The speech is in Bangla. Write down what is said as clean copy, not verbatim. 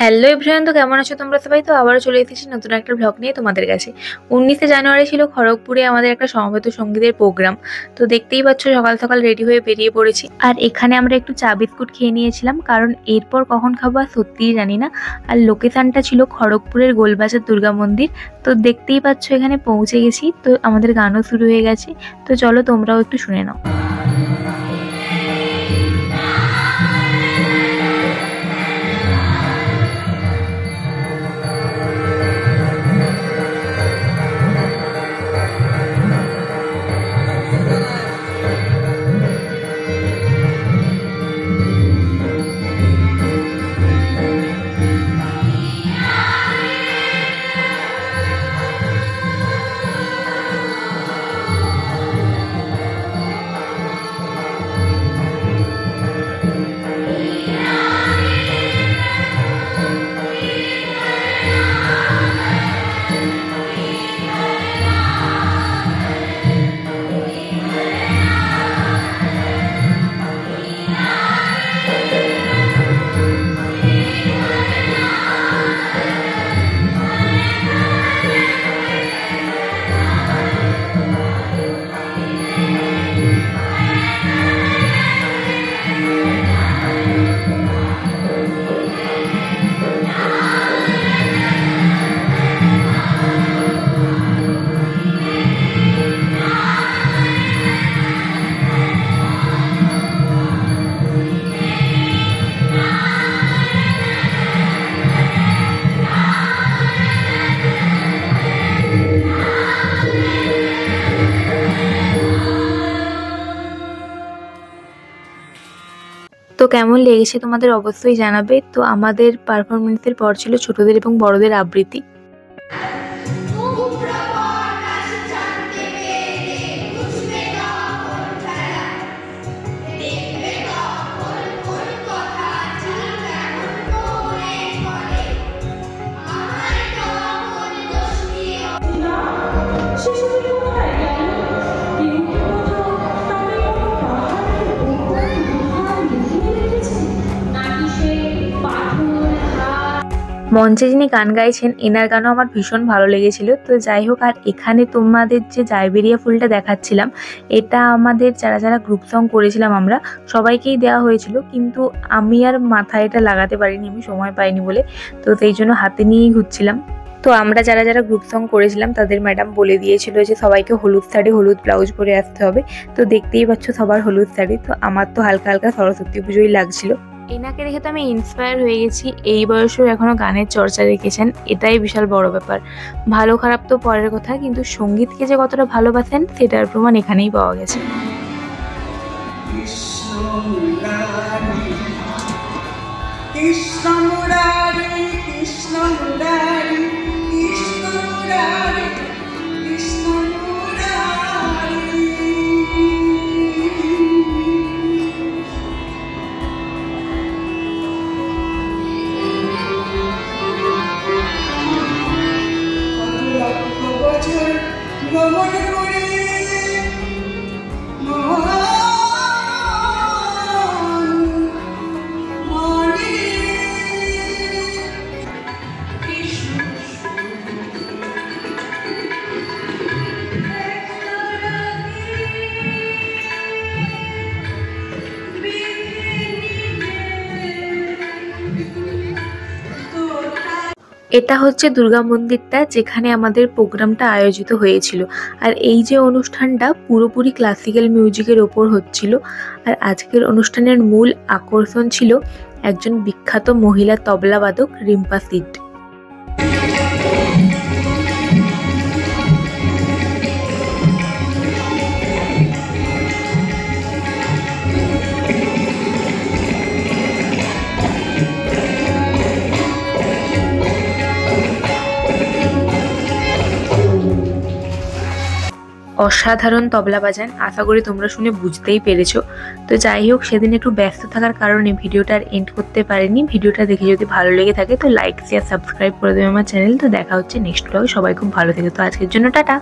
হ্যালো এভরিওয়ান, তো কেমন আছো তোমরা সবাই? তো আবারও চলে এসেছি নতুন একটা ব্লগ নিয়ে তোমাদের কাছে। 19শে জানুয়ারি ছিল খড়গপুরে আমাদের একটা সমবেত সঙ্গীতের প্রোগ্রাম। তো দেখতেই পাচ্ছ সকাল সকাল রেডি হয়ে বেরিয়ে পড়েছি। আর এখানে আমরা একটু চা বিস্কুট খেয়ে নিয়েছিলাম, কারণ এরপর কখন খাবো আর সত্যিই জানি না। আর লোকেশনটা ছিল খড়গপুরের গোলবাজার দুর্গা মন্দির। তো দেখতেই পাচ্ছ এখানে পৌঁছে গেছি, তো আমাদের গানও শুরু হয়ে গেছে। তো চলো তোমরাও একটু শুনে নাও। তো কেমন লেগেছে তোমাদের অবশ্যই জানাবে। তো আমাদের পারফরমেন্সের পর ছিল ছোটদের এবং বড়দের আবৃত্তি। মঞ্চে যিনি গান গাইছেন এনার গানও আমার ভীষণ ভালো লেগেছিল। তো যাই হোক, আর এখানে তোমাদের যে জাইবেরিয়া ফুলটা দেখাচ্ছিলাম, এটা আমাদের যারা যারা গ্রুপ সং করেছিলাম আমরা সবাইকেই দেওয়া হয়েছিল, কিন্তু আমি আর মাথায় এটা লাগাতে পারিনি, আমি সময় পাইনি বলে। তো সেই জন্য হাতে নিয়েই ঘুরছিলাম। তো আমরা যারা যারা গ্রুপ সং করেছিলাম তাদের ম্যাডাম বলে দিয়েছিল যে সবাইকে হলুদ শাড়ি হলুদ ব্লাউজ পরে আসতে হবে। তো দেখতেই পাচ্ছ সবার হলুদ শাড়ি। তো আমার তো হালকা হালকা সরস্বতী পুজোই লাগছিল। এনাকে দেখে তো আমি ইন্সপায়ার হয়ে গেছি। এই বয়সেও এখনো গানের চর্চা রেখেছেন, এটাই বিশাল বড় ব্যাপার। ভালো খারাপ তো পরের কথা, কিন্তু সঙ্গীতকে যে কতটা ভালোবাসেন সেটার প্রমাণ এখানেই পাওয়া গেছে। এটা হচ্ছে দুর্গা মন্দিরটা যেখানে আমাদের প্রোগ্রামটা আয়োজিত হয়েছিল। আর এই যে অনুষ্ঠানটা পুরোপুরি ক্লাসিক্যাল মিউজিকের ওপর হচ্ছিল। আর আজকের অনুষ্ঠানের মূল আকর্ষণ ছিল একজন বিখ্যাত মহিলা তবলাবাদক রিম্পা সিড। অসাধারণ তবলা বাজান। আশা করি তোমরা শুনে বুঝতেই পেরেছো। তো যাই হোক, সেদিন একটু ব্যস্ত থাকার কারণে ভিডিওটা আর এন্ড করতে পারিনি। ভিডিওটা দেখে যদি ভালো লেগে থাকে তো লাইক শেয়ার সাবস্ক্রাইব করে দেবে আমার চ্যানেল। তো দেখা হচ্ছে নেক্সট ব্লগে। সবাই খুব ভালো থেকে। তো আজকের জন্য টাটা।